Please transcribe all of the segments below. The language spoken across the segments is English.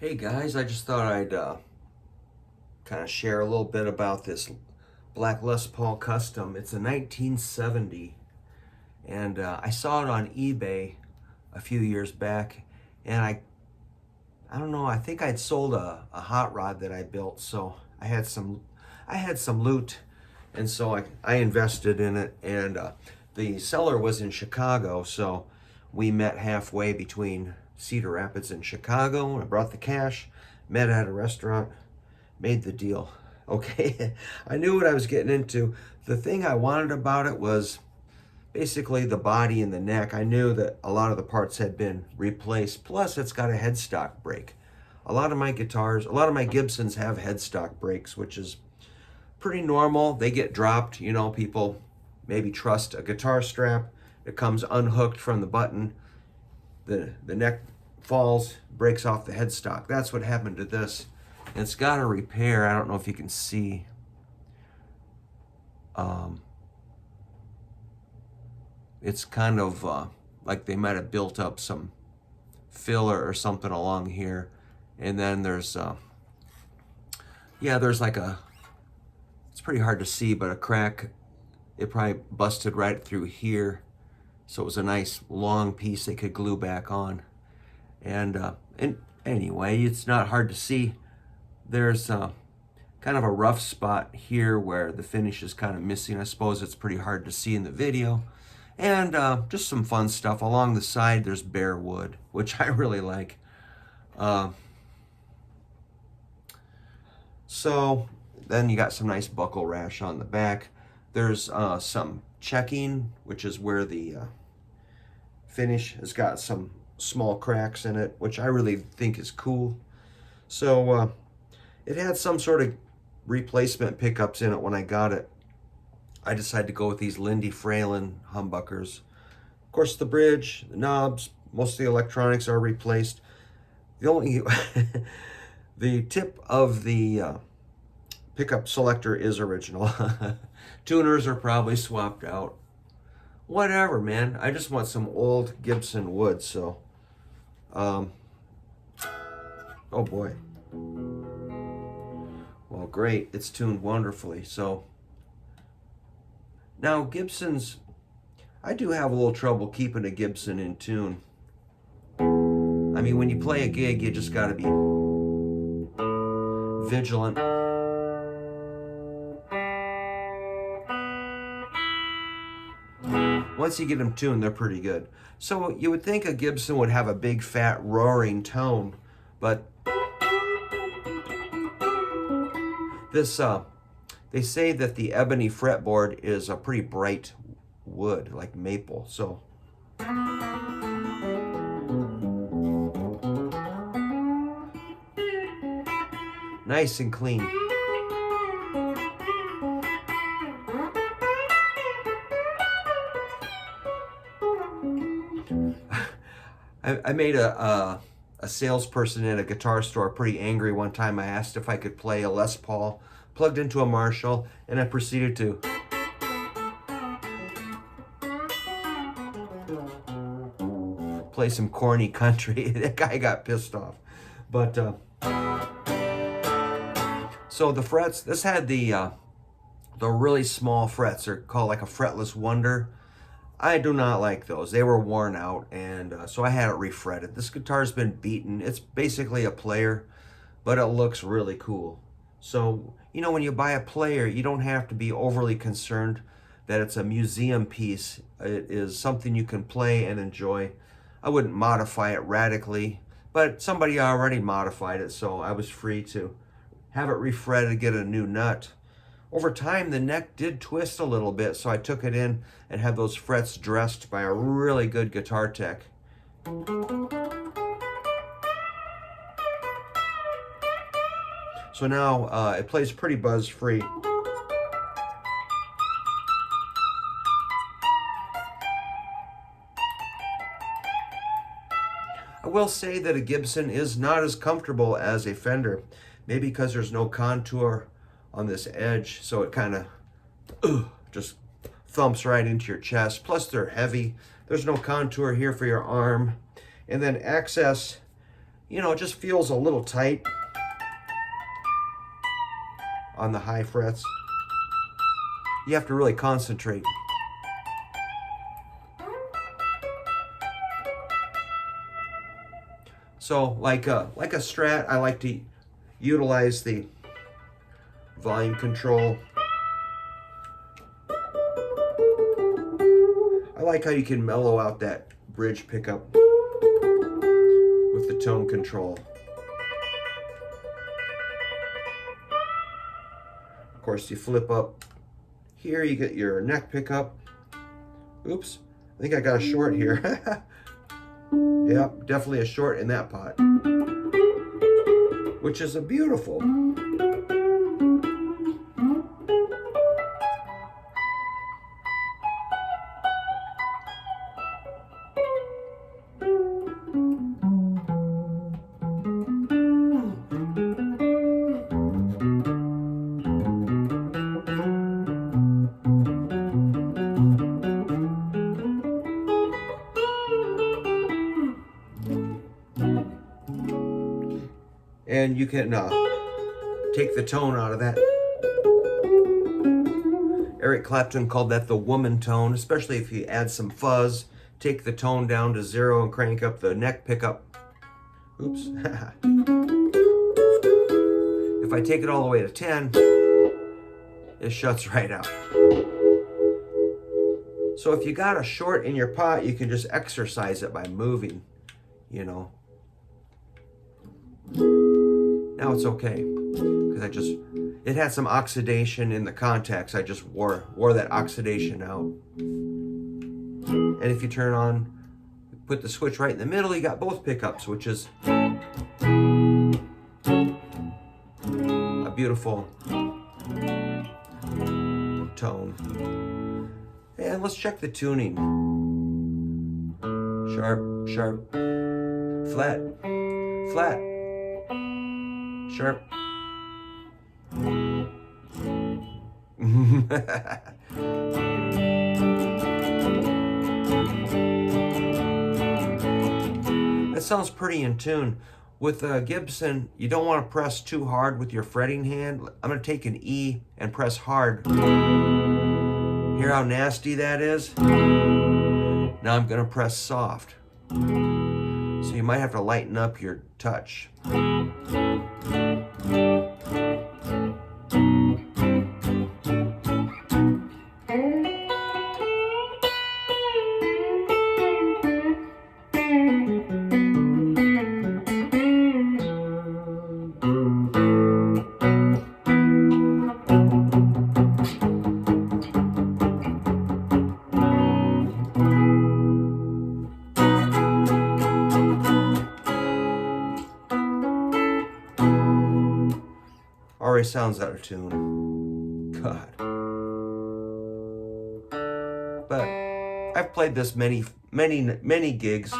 Hey guys, I just thought I'd kind of share a little bit about this Black Les Paul Custom. It's a 1970, and I saw it on eBay a few years back, and I don't know, I think I'd sold a hot rod that I built, so I had some loot, and so I invested in it, and the seller was in Chicago, so we met halfway between Cedar Rapids and Chicago. I brought the cash, met at a restaurant, made the deal. Okay, I knew what I was getting into. The thing I wanted about it was basically the body and the neck. I knew that a lot of the parts had been replaced. Plus, it's got a headstock brake. A lot of my guitars, a lot of my Gibsons have headstock brakes, which is pretty normal. They get dropped. You know, people maybe trust a guitar strap. It comes unhooked from the button. The neck falls, breaks off the headstock. That's what happened to this. And it's got a repair. I don't know if you can see. It's kind of like they might have built up some filler or something along here. And then there's, there's like it's pretty hard to see, but a crack. It probably busted right through here. So it was a nice long piece they could glue back on. And anyway, it's not hard to see. There's kind of a rough spot here where the finish is kind of missing. I suppose it's pretty hard to see in the video. And just some fun stuff. Along the side, there's bare wood, which I really like. So then you got some nice buckle rash on the back. There's some checking, which is where the finish has got some small cracks in it, which I really think is cool. So it had some sort of replacement pickups in it when I got it. I decided to go with these Lindy Fralin humbuckers. Of course, the bridge, the knobs, most of the electronics are replaced. The only the tip of the pickup selector is original. Tuners are probably swapped out. Whatever, man. I just want some old Gibson wood, so oh boy. Well, great. It's tuned wonderfully. So now Gibsons, I do have a little trouble keeping a Gibson in tune. I mean, when you play a gig, you just got to be vigilant. Once you get them tuned, they're pretty good. So you would think a Gibson would have a big, fat, roaring tone, but this, they say that the ebony fretboard is a pretty bright wood, like maple, so. Nice and clean. I made a salesperson in a guitar store pretty angry one time. I asked if I could play a Les Paul plugged into a Marshall, and I proceeded to play some corny country. That guy got pissed off. But so the frets, this had the really small frets. They're called like a fretless wonder. I do not like those. They were worn out, and so I had it refretted. This guitar's been beaten. It's basically a player, but it looks really cool. So, you know, when you buy a player, you don't have to be overly concerned that it's a museum piece. It is something you can play and enjoy. I wouldn't modify it radically, but somebody already modified it, so I was free to have it refretted, get a new nut. Over time, the neck did twist a little bit, so I took it in and had those frets dressed by a really good guitar tech. So now it plays pretty buzz-free. I will say that a Gibson is not as comfortable as a Fender, maybe because there's no contour on this edge, so it kind of just thumps right into your chest. Plus they're heavy. There's no contour here for your arm. And then access you know, it just feels a little tight on the high frets. You have to really concentrate. So like a Strat, I like to utilize the volume control. I like how you can mellow out that bridge pickup with the tone control. Of course, you flip up here, you get your neck pickup. Oops, I think I got a short here. Yep, definitely a short in that pot, which is a beautiful. And you can take the tone out of that. Eric Clapton called that the woman tone, especially if you add some fuzz. Take the tone down to 0 and crank up the neck pickup. Oops. If I take it all the way to 10, it shuts right out. So if you got a short in your pot, you can just exercise it by moving, you know. Now it's okay, because it had some oxidation in the contacts. I just wore that oxidation out. And if you turn on, put the switch right in the middle, you got both pickups, which is a beautiful tone. And let's check the tuning. Sharp, sharp, flat, flat, sharp. That sounds pretty in tune. With Gibson, you don't want to press too hard with your fretting hand. I'm going to take an E and press hard. Hear how nasty that is? Now I'm going to press soft. So you might have to lighten up your touch. Already sounds out of tune. God. But I've played this many gigs.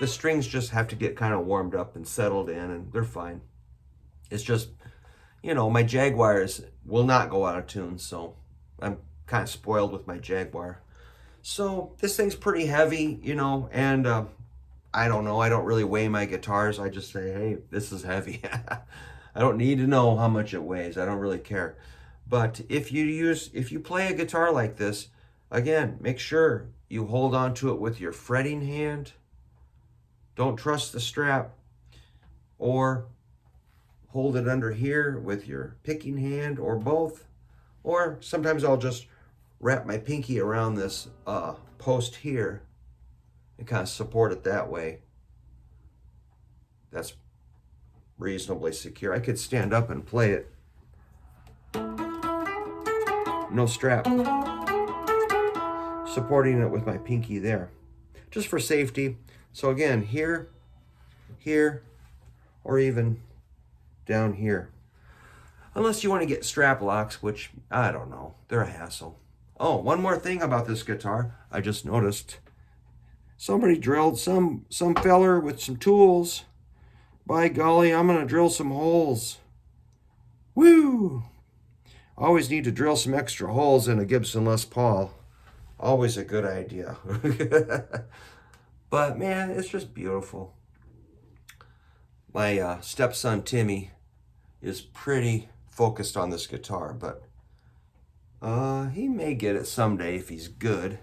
The strings just have to get kind of warmed up and settled in, and they're fine. It's just, you know, my Jaguars will not go out of tune, so I'm kind of spoiled with my Jaguar. So this thing's pretty heavy, you know, and I don't know. I don't really weigh my guitars. I just say, hey, this is heavy. I don't need to know how much it weighs. I don't really care. But if you play a guitar like this, again, make sure you hold on to it with your fretting hand. Don't trust the strap, or hold it under here with your picking hand, or both. Or sometimes I'll just wrap my pinky around this post here and kind of support it that way. That's reasonably secure. I could stand up and play it. No strap. Supporting it with my pinky there, just for safety. So again, here, here, or even down here. Unless you want to get strap locks, which I don't know, they're a hassle. Oh, one more thing about this guitar, I just noticed. Somebody drilled, some feller with some tools. By golly, I'm gonna drill some holes. Woo! Always need to drill some extra holes in a Gibson Les Paul. Always a good idea. But man, it's just beautiful. My stepson Timmy is pretty focused on this guitar, but he may get it someday if he's good.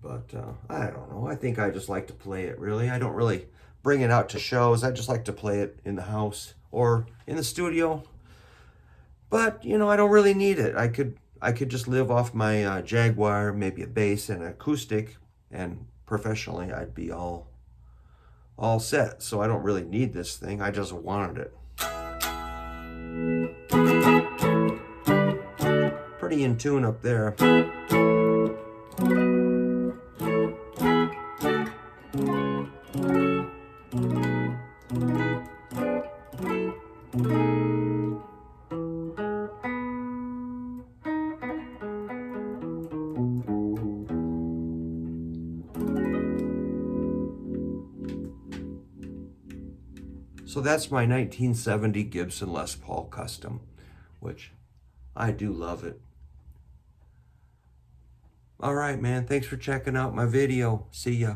But I don't know. I think I just like to play it, really. I don't really bring it out to shows. I just like to play it in the house or in the studio. But, you know, I don't really need it. I could just live off my Jaguar, maybe a bass and an acoustic, and professionally I'd be all set. So I don't really need this thing. I just wanted it. Pretty in tune up there. So that's my 1970 Gibson Les Paul Custom, which I do love it. All right, man. Thanks for checking out my video. See ya.